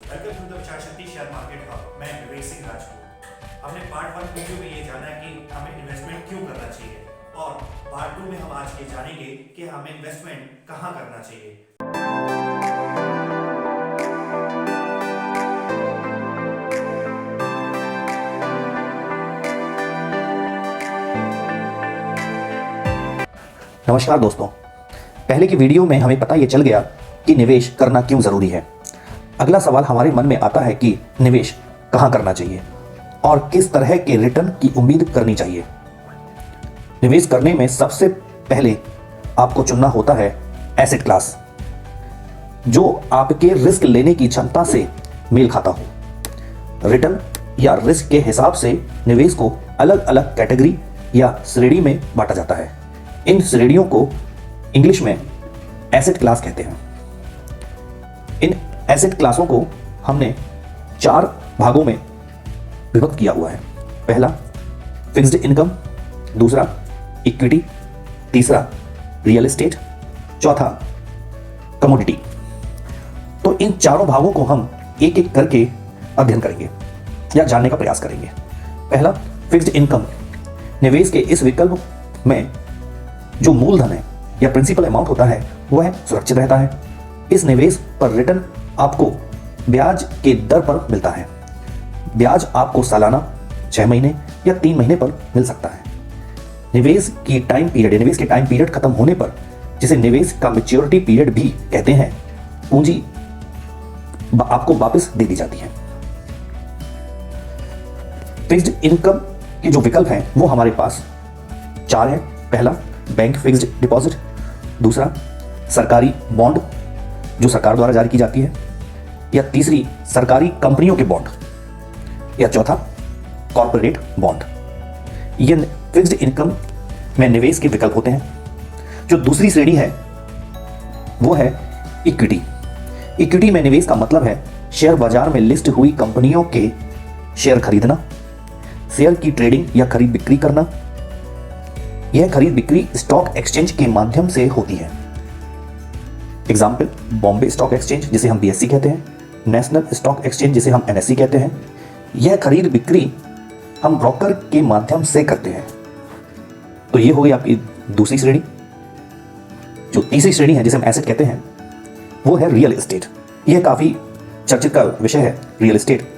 Welcome to the विचार शक्ति share market hub. मैं विवेक सिंह राजपूत। हमने पार्ट 1 वीडियो में ये जाना कि हमें इन्वेस्टमेंट क्यों करना चाहिए और पार्ट 2 में हम आज ये जानेंगे कि हमें इन्वेस्टमेंट कहाँ करना चाहिए। नमस्कार दोस्तों, पहले की वीडियो में हमें पता ये चल गया कि निवेश करना क्यों ज़रूरी है। अगला सवाल हमारे मन में आता है कि निवेश कहाँ करना चाहिए और किस तरह के रिटर्न की उम्मीद करनी चाहिए। निवेश करने में सबसे पहले आपको चुनना होता है एसेट क्लास जो आपके रिस्क लेने की क्षमता से मेल खाता हो। रिटर्न या रिस्क के हिसाब से निवेश को अलग अलग कैटेगरी या श्रेणी में बांटा जाता है। इन श्रेणियों को इंग्लिश में एसेट क्लास कहते हैं। इन एसेट क्लासों को हमने 4 भागों में विभक्त किया हुआ है। पहला फिक्स्ड इनकम, दूसरा इक्विटी, तीसरा रियल एस्टेट, चौथा कमोडिटी। तो इन चारों भागों को हम एक एक करके अध्ययन करेंगे या जानने का प्रयास करेंगे। पहला फिक्स्ड इनकम। निवेश के इस विकल्प में जो मूलधन है या प्रिंसिपल अमाउंट होता है वह सुरक्षित रहता है। इस निवेश पर रिटर्न आपको ब्याज के दर पर मिलता है। ब्याज आपको सालाना, 6 महीने या 3 महीने पर मिल सकता है। निवेश के टाइम पीरियड खत्म होने पर, जिसे निवेश का मैच्योरिटी पीरियड भी कहते हैं, पूंजी आपको वापस दे दी जाती है। फिक्स्ड इनकम के जो विकल्प हैं वो हमारे पास 4 है। पहला बैंक फिक्स्ड डिपॉजिट, दूसरा सरकारी बॉन्ड जो सरकार द्वारा जारी की जाती है, या तीसरी सरकारी कंपनियों के बॉन्ड, या चौथा कॉर्पोरेट बॉन्ड। ये फिक्स्ड इनकम में निवेश के विकल्प होते हैं। जो दूसरी श्रेणी है वो है इक्विटी। इक्विटी में निवेश का मतलब है शेयर बाजार में लिस्ट हुई कंपनियों के शेयर खरीदना, शेयर की ट्रेडिंग या खरीद बिक्री करना। यह खरीद बिक्री स्टॉक एक्सचेंज के माध्यम से होती है। एग्जाम्पल बॉम्बे स्टॉक एक्सचेंज जिसे हम BSE कहते हैं, नेशनल स्टॉक एक्सचेंज जिसे हम NSE कहते हैं। यह खरीद बिक्री हम ब्रोकर के माध्यम से करते हैं। तो ये हो गई आपकी दूसरी श्रेणी। जो तीसरी श्रेणी है जिसे हम एसेट कहते हैं वो है रियल एस्टेट। यह काफी चर्चित का विषय है, रियल एस्टेट।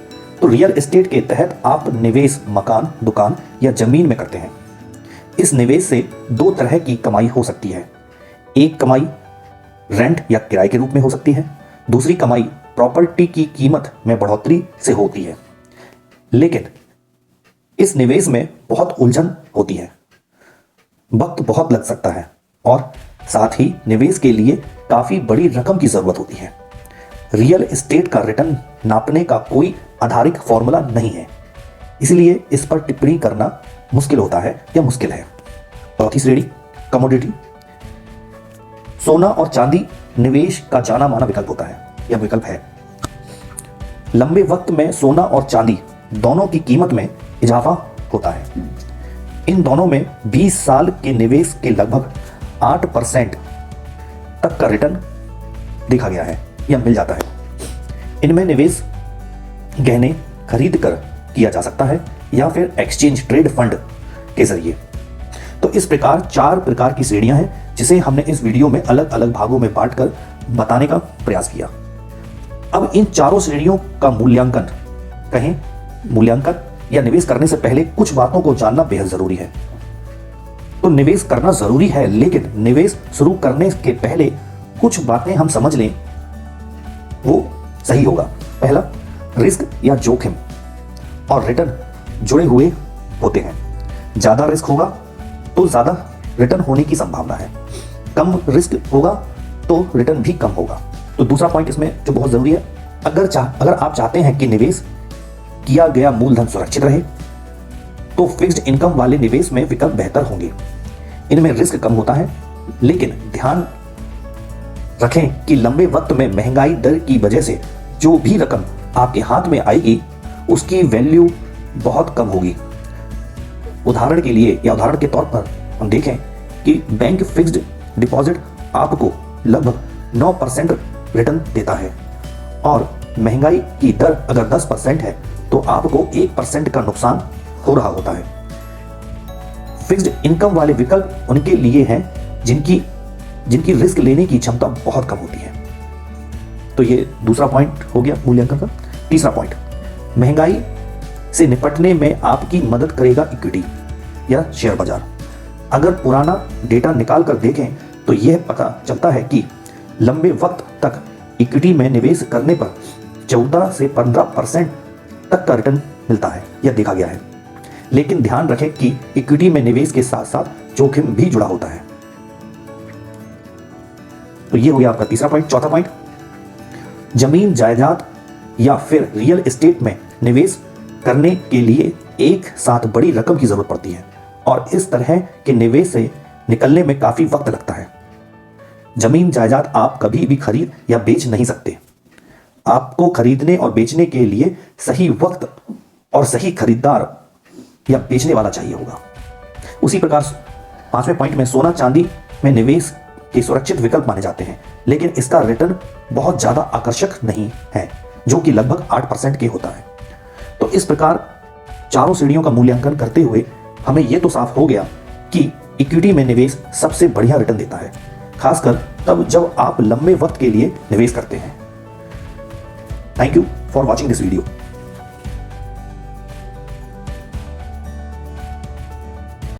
तो रियल एस्टेट के तहत आप निवेश मकान, दुकान या जमीन में करते हैं। इस निवेश से 2 तरह की कमाई हो सकती है। एक कमाई रेंट या किराए के रूप में हो सकती है, दूसरी कमाई प्रॉपर्टी की कीमत में बढ़ोतरी से होती है। लेकिन इस निवेश में बहुत उलझन होती है, वक्त बहुत लग सकता है और साथ ही निवेश के लिए काफी बड़ी रकम की जरूरत होती है। रियल एस्टेट का रिटर्न नापने का कोई आधारिक फॉर्मूला नहीं है, इसलिए इस पर टिप्पणी करना मुश्किल होता है या मुश्किल है। चौथी श्रेणी कमोडिटी। सोना और चांदी निवेश का जाना माना विकल्प होता है या विकल्प है। लंबे वक्त में सोना और चांदी दोनों की कीमत में इजाफा होता है। इन दोनों में 20 साल के निवेश के लगभग 8% तक का रिटर्न देखा गया है या मिल जाता है। इनमें निवेश गहने खरीद कर किया जा सकता है या फिर एक्सचेंज ट्रेड फंड के जरिए। तो इस प्रकार 4 प्रकार की श्रेणियां हैं जिसे हमने इस वीडियो में अलग अलग भागों में बांटकर बताने का प्रयास किया। अब इन चारों श्रेणियों का मूल्यांकन या निवेश करने से पहले कुछ बातों को जानना बेहद जरूरी है। तो निवेश करना जरूरी है, लेकिन निवेश शुरू करने के पहले कुछ बातें हम समझ लें वो सही होगा। पहला, रिस्क या जोखिम और रिटर्न जुड़े हुए होते हैं। ज्यादा रिस्क होगा तो ज्यादा रिटर्न होने की संभावना है, कम रिस्क होगा तो रिटर्न भी कम होगा। तो दूसरा पॉइंट इसमें जो बहुत जरूरी है, अगर आप चाहते हैं कि निवेश किया गया मूलधन सुरक्षित रहे तो फिक्स्ड इनकम वाले निवेश में विकल्प बेहतर होंगे। इनमें रिस्क कम होता है, लेकिन ध्यान रखें कि लंबे वक्त में महंगाई दर की वजह से जो भी रकम आपके हाथ में आएगी उसकी वैल्यू बहुत कम होगी। उदाहरण के तौर पर हम देखें कि बैंक फिक्स्ड डिपॉजिट आपको लगभग 9% रिटर्न देता है और महंगाई की दर अगर 10% है तो आपको 1% का नुकसान हो रहा होता है। फिक्स्ड इनकम वाले विकल्प उनके लिए हैं जिनकी रिस्क लेने की क्षमता बहुत कम होती है। तो ये दूसरा पॉइंट हो गया मूल्यांकन का। तीसरा पॉइंट, महंगाई से निपटने में आपकी मदद करेगा इक्विटी या शेयर बाजार। अगर पुराना डेटा निकाल कर देखें तो यह पता चलता है कि लंबे वक्त तक इक्विटी में निवेश करने पर 14 से 15% तक का रिटर्न मिलता है, यह देखा गया है। लेकिन ध्यान रखें कि इक्विटी में निवेश के साथ साथ जोखिम भी जुड़ा होता है। तो यह हो गया आपका तीसरा पॉइंट। चौथा पॉइंट, जमीन जायदाद या फिर रियल एस्टेट में निवेश करने के लिए एक साथ बड़ी रकम की जरूरत पड़ती है और इस तरह के निवेश से निकलने में काफी वक्त लगता है। जमीन जायदाद आप कभी भी खरीद या बेच नहीं सकते। आपको खरीदने और बेचने के लिए सही वक्त और सही खरीदार या बेचने वाला चाहिए होगा। उसी प्रकार पांचवें पॉइंट में, सोना चांदी में निवेश के सुरक्षित विकल्प माने जाते हैं, लेकिन इसका रिटर्न बहुत ज्यादा आकर्षक नहीं है, जो कि लगभग 8% के होता है। तो इस प्रकार चारों श्रेणियों का मूल्यांकन करते हुए हमें यह तो साफ हो गया कि इक्विटी में निवेश सबसे बढ़िया रिटर्न देता है, खासकर तब जब आप लंबे वक्त के लिए निवेश करते हैं। Thank you for watching this video.